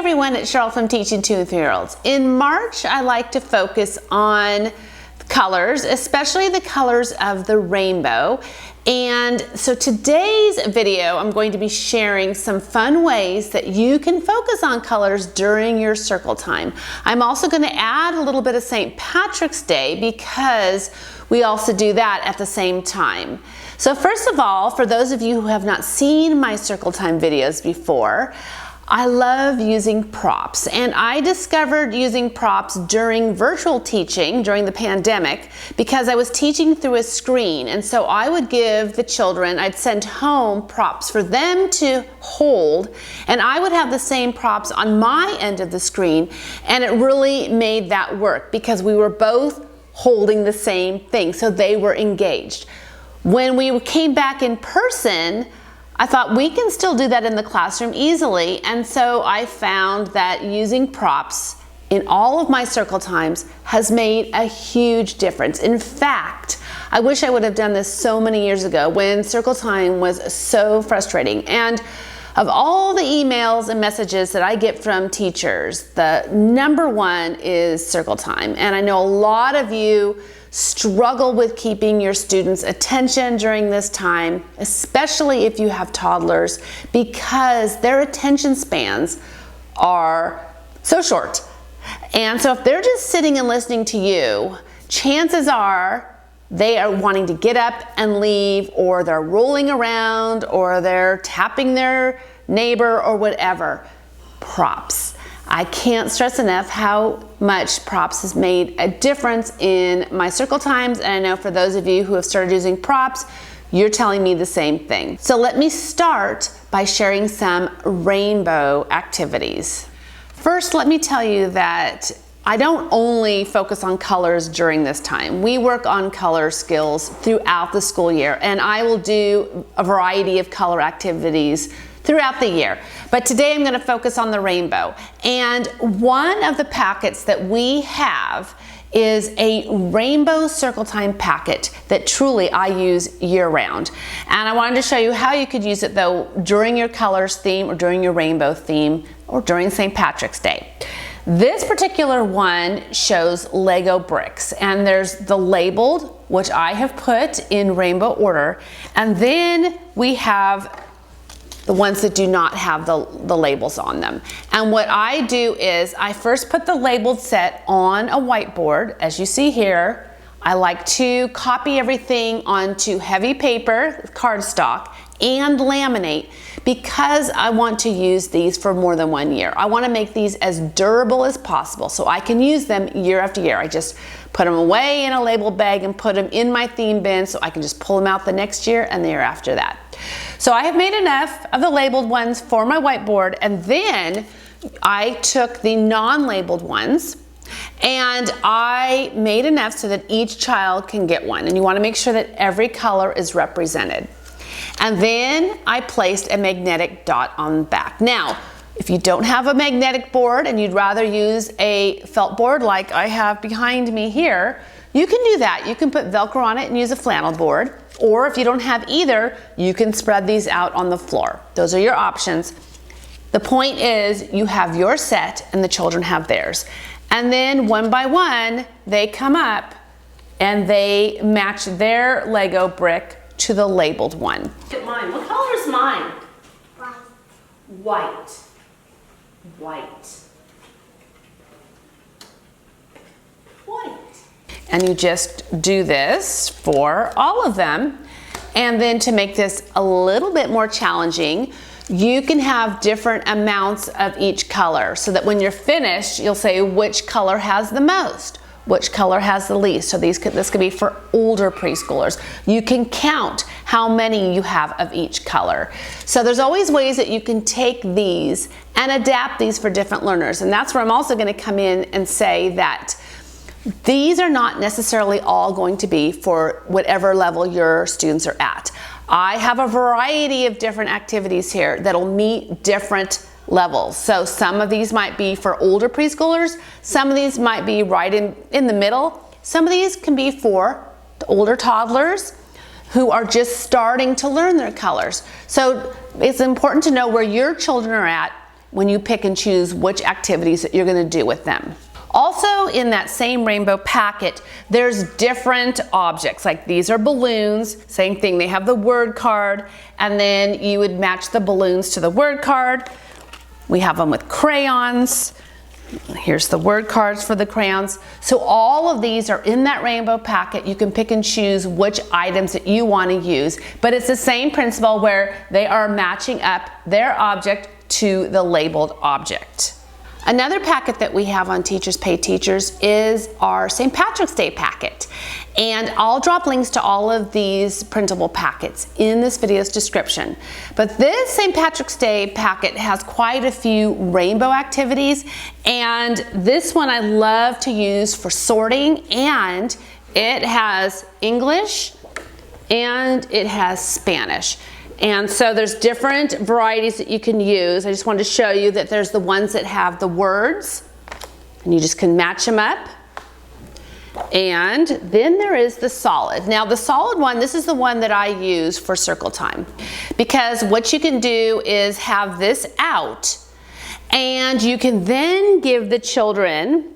everyone, it's Cheryl from Teaching 2 and 3-year-olds. In March, I like to focus on colors, especially the colors of the rainbow. And so today's video, I'm going to be sharing some fun ways that you can focus on colors during your circle time. I'm also going to add a little bit of St. Patrick's Day because we also do that at the same time. So first of all, for those of you who have not seen my circle time videos before, I love using props, and I discovered using props during virtual teaching during the pandemic because I was teaching through a screen, and so I would give the children, I'd send home props for them to hold, and I would have the same props on my end of the screen, and it really made that work because we were both holding the same thing, so they were engaged. When we came back in person, I thought we can still do that in the classroom easily, and so I found that using props in all of my circle times has made a huge difference. In fact, I wish I would have done this so many years ago when circle time was so frustrating. And of all the emails and messages that I get from teachers, the number one is circle time. And I know a lot of you struggle with keeping your students' attention during this time, especially if you have toddlers, because their attention spans are so short. And so if they're just sitting and listening to you, chances are they are wanting to get up and leave, or they're rolling around, or they're tapping their neighbor or whatever. Props. I can't stress enough how much props has made a difference in my circle times, and I know for those of you who have started using props, you're telling me the same thing. So let me start by sharing some rainbow activities. First, let me tell you that I don't only focus on colors during this time. We work on color skills throughout the school year, and I will do a variety of color activities throughout the year. But today I'm going to focus on the rainbow. And one of the packets that we have is a rainbow circle time packet that truly I use year round. And I wanted to show you how you could use it though during your colors theme or during your rainbow theme or during St. Patrick's Day. This particular one shows Lego bricks, and there's the labeled, which I have put in rainbow order, and then we have the ones that do not have the labels on them. And what I do is I first put the labeled set on a whiteboard. As you see here, I like to copy everything onto heavy paper, cardstock, and laminate because I want to use these for more than 1 year. I want to make these as durable as possible so I can use them year after year. I just put them away in a labeled bag and put them in my theme bin so I can just pull them out the next year and the year after that. So I have made enough of the labeled ones for my whiteboard, and then I took the non-labeled ones and I made enough so that each child can get one, and you want to make sure that every color is represented. And then I placed a magnetic dot on the back. Now, if you don't have a magnetic board and you'd rather use a felt board like I have behind me here, you can do that. You can put Velcro on it and use a flannel board. Or if you don't have either, you can spread these out on the floor. Those are your options. The point is you have your set and the children have theirs. And then one by one, they come up and they match their Lego brick to the labeled one. Look at mine. What color is mine? White. White. White. And you just do this for all of them. And then to make this a little bit more challenging, you can have different amounts of each color so that when you're finished, you'll say which color has the most, which color has the least. So this could be for older preschoolers. You can count how many you have of each color. So there's always ways that you can take these and adapt these for different learners. And that's where I'm also going to come in and say that these are not necessarily all going to be for whatever level your students are at. I have a variety of different activities here that'll meet different levels. So some of these might be for older preschoolers, some of these might be right in the middle, some of these can be for the older toddlers who are just starting to learn their colors. So it's important to know where your children are at when you pick and choose which activities that you're going to do with them. Also in that same rainbow packet, there's different objects, like these are balloons, same thing, they have the word card, and then you would match the balloons to the word card. We have them with crayons. Here's the word cards for the crayons. So all of these are in that rainbow packet. You can pick and choose which items that you want to use, but it's the same principle where they are matching up their object to the labeled object. Another packet that we have on Teachers Pay Teachers is our St. Patrick's Day packet. And I'll drop links to all of these printable packets in this video's description. But this St. Patrick's Day packet has quite a few rainbow activities, and this one I love to use for sorting, and it has English and it has Spanish. And so there's different varieties that you can use. I just wanted to show you that there's the ones that have the words, and you just can match them up. And then there is the solid. Now the solid one, this is the one that I use for circle time, because what you can do is have this out, and you can then give the children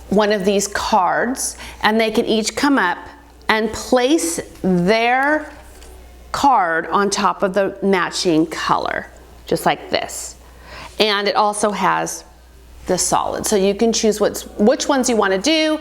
one of these cards, and they can each come up and place their card on top of the matching color, just like this. And it also has the solid, so you can choose which ones you want to do.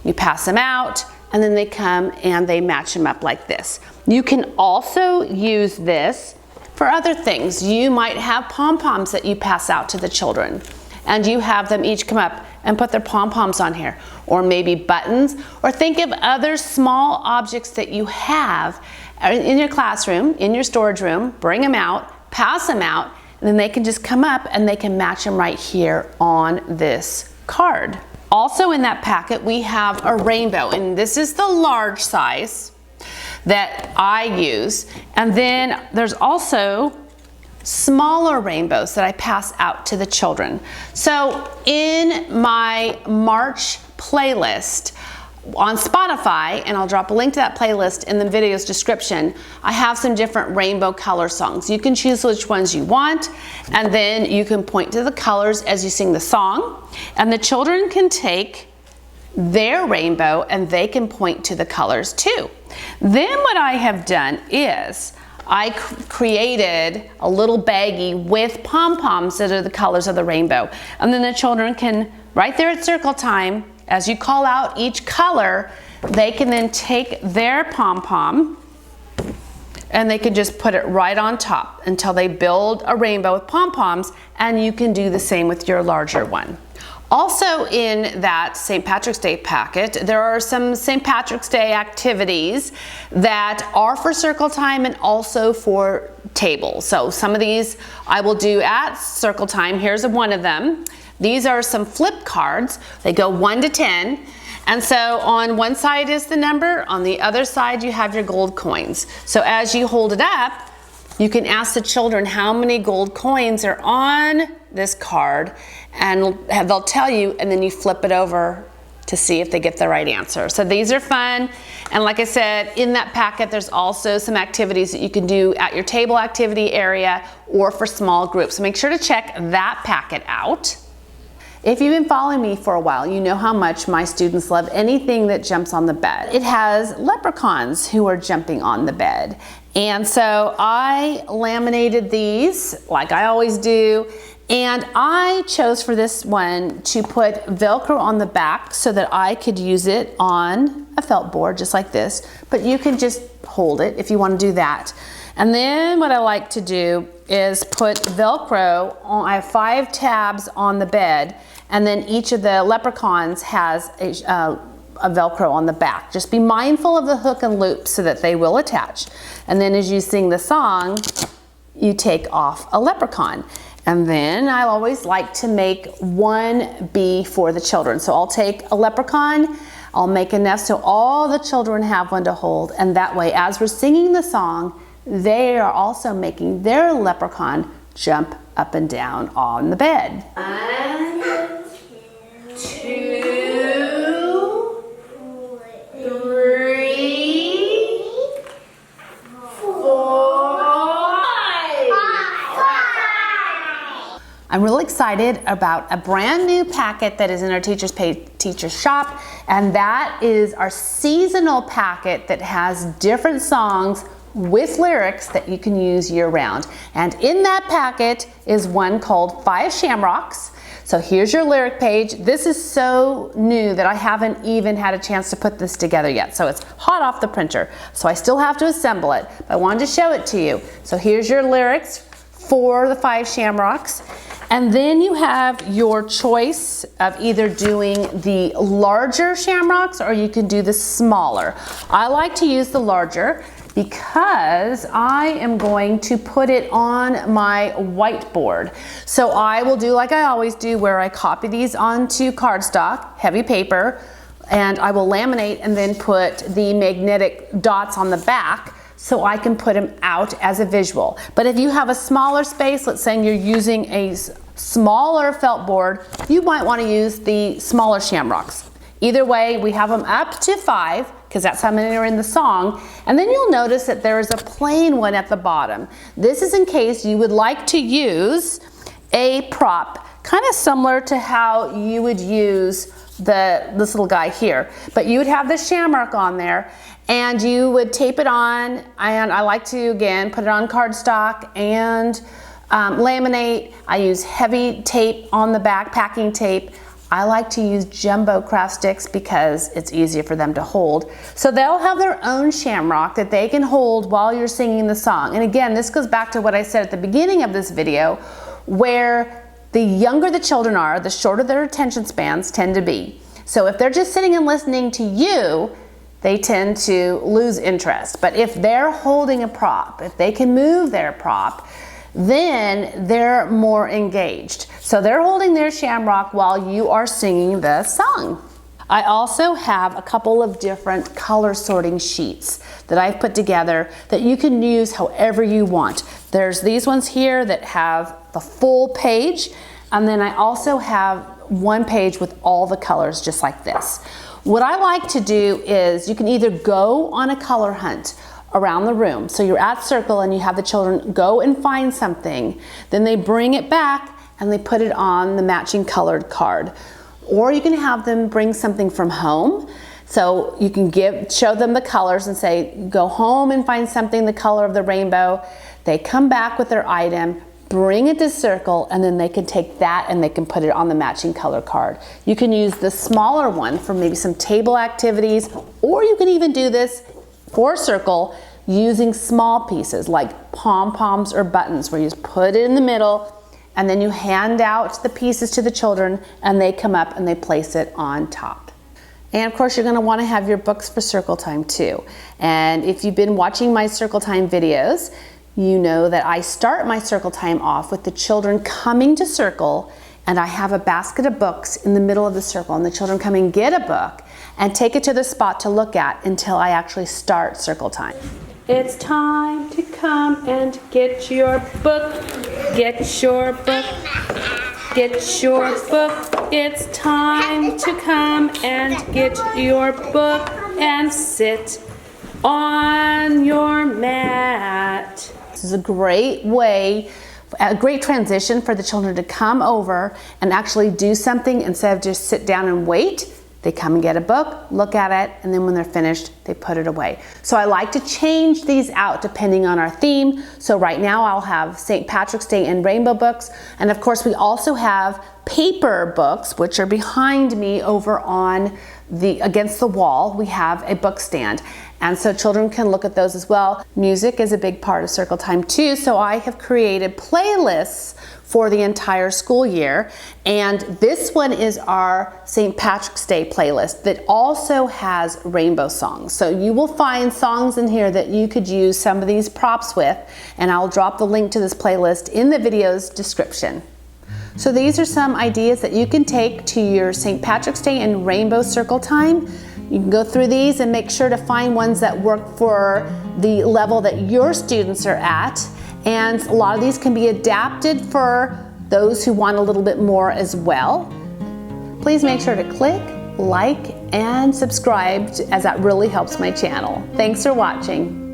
You pass them out, and then they come and they match them up like this. You can also use this for other things. You might have pom-poms that you pass out to the children, and you have them each come up and put their pom-poms on here, or maybe buttons, or think of other small objects that you have in your classroom, in your storage room. Bring them out, pass them out, and then they can just come up and they can match them right here on this card. Also in that packet we have a rainbow, and this is the large size that I use, and then there's also smaller rainbows that I pass out to the children. So in my March playlist on Spotify, and I'll drop a link to that playlist in the video's description, I have some different rainbow color songs. You can choose which ones you want, and then you can point to the colors as you sing the song, and the children can take their rainbow and they can point to the colors too. Then what I have done is I created a little baggie with pom-poms that are the colors of the rainbow, and then the children can, right there at circle time, as you call out each color, they can then take their pom-pom and they can just put it right on top until they build a rainbow with pom-poms, and you can do the same with your larger one. Also in that St. Patrick's Day packet, there are some St. Patrick's Day activities that are for circle time and also for tables. So some of these I will do at circle time. Here's one of them. These are some flip cards. They go 1 to 10. And so on one side is the number, on the other side you have your gold coins. So as you hold it up, you can ask the children how many gold coins are on this card, and they'll tell you, and then you flip it over to see if they get the right answer. So these are fun, and like I said, in that packet there's also some activities that you can do at your table activity area or for small groups. So make sure to check that packet out. If you've been following me for a while, you know how much my students love anything that jumps on the bed. It has leprechauns who are jumping on the bed. And so I laminated these like I always do, and I chose for this one to put Velcro on the back so that I could use it on a felt board just like this, but you can just hold it if you want to do that. And then what I like to do is put Velcro on. I have 5 tabs on the bed, and then each of the leprechauns has a Velcro on the back. Just be mindful of the hook and loop so that they will attach. And then as you sing the song, you take off a leprechaun. And then I always like to make one bee for the children. So I'll take a leprechaun, I'll make a nest so all the children have one to hold, and that way as we're singing the song, they are also making their leprechaun jump up and down on the bed. 1, 2, 3, 4, 5. I'm really excited about a brand new packet that is in our teacher shop, and that is our seasonal packet that has different songs with lyrics that you can use year-round. And in that packet is one called 5 Shamrocks. So here's your lyric page. This is so new that I haven't even had a chance to put this together yet. So it's hot off the printer. So I still have to assemble it, but I wanted to show it to you. So here's your lyrics for the 5 Shamrocks. And then you have your choice of either doing the larger shamrocks or you can do the smaller. I like to use the larger because I am going to put it on my whiteboard. So I will do like I always do, where I copy these onto cardstock, heavy paper, and I will laminate and then put the magnetic dots on the back so I can put them out as a visual. But if you have a smaller space, let's say you're using a smaller felt board, you might want to use the smaller shamrocks. Either way, we have them up to 5 because that's how many are in the song. And then you'll notice that there is a plain one at the bottom. This is in case you would like to use a prop, kind of similar to how you would use this little guy here. But you would have the shamrock on there and you would tape it on, and I like to, again, put it on cardstock and laminate. I use heavy tape on the back, packing tape. I like to use jumbo craft sticks because it's easier for them to hold. So they'll have their own shamrock that they can hold while you're singing the song. And again, this goes back to what I said at the beginning of this video, where the younger the children are, the shorter their attention spans tend to be. So if they're just sitting and listening to you, they tend to lose interest. But if they're holding a prop, if they can move their prop, then they're more engaged. So they're holding their shamrock while you are singing the song. I also have a couple of different color sorting sheets that I've put together that you can use however you want. There's these ones here that have the full page, and then I also have one page with all the colors just like this. What I like to do is you can either go on a color hunt around the room. So you're at circle and you have the children go and find something. Then they bring it back and they put it on the matching colored card. Or you can have them bring something from home. So you can show them the colors and say, go home and find something the color of the rainbow. They come back with their item, bring it to circle, and then they can take that and they can put it on the matching color card. You can use the smaller one for maybe some table activities, or you can even do this for circle using small pieces like pom-poms or buttons, where you just put it in the middle and then you hand out the pieces to the children and they come up and they place it on top. And of course you're going to want to have your books for circle time too. And if you've been watching my circle time videos, you know that I start my circle time off with the children coming to circle, and I have a basket of books in the middle of the circle, and the children come and get a book and take it to the spot to look at until I actually start circle time. It's time to come and get your book, get your book, get your book. It's time to come and get your book and sit on your mat. This is a great way, a great transition for the children to come over and actually do something instead of just sit down and wait. They come and get a book, look at it, and then when they're finished, they put it away. So I like to change these out depending on our theme. So right now I'll have St. Patrick's Day and rainbow books. And of course we also have paper books, which are behind me over on against the wall. We have a book stand. And so children can look at those as well. Music is a big part of circle time too. So I have created playlists for the entire school year. And this one is our St. Patrick's Day playlist that also has rainbow songs. So you will find songs in here that you could use some of these props with, and I'll drop the link to this playlist in the video's description. So these are some ideas that you can take to your St. Patrick's Day and rainbow circle time. You can go through these and make sure to find ones that work for the level that your students are at. And a lot of these can be adapted for those who want a little bit more as well. Please make sure to click, like, and subscribe, as that really helps my channel. Thanks for watching.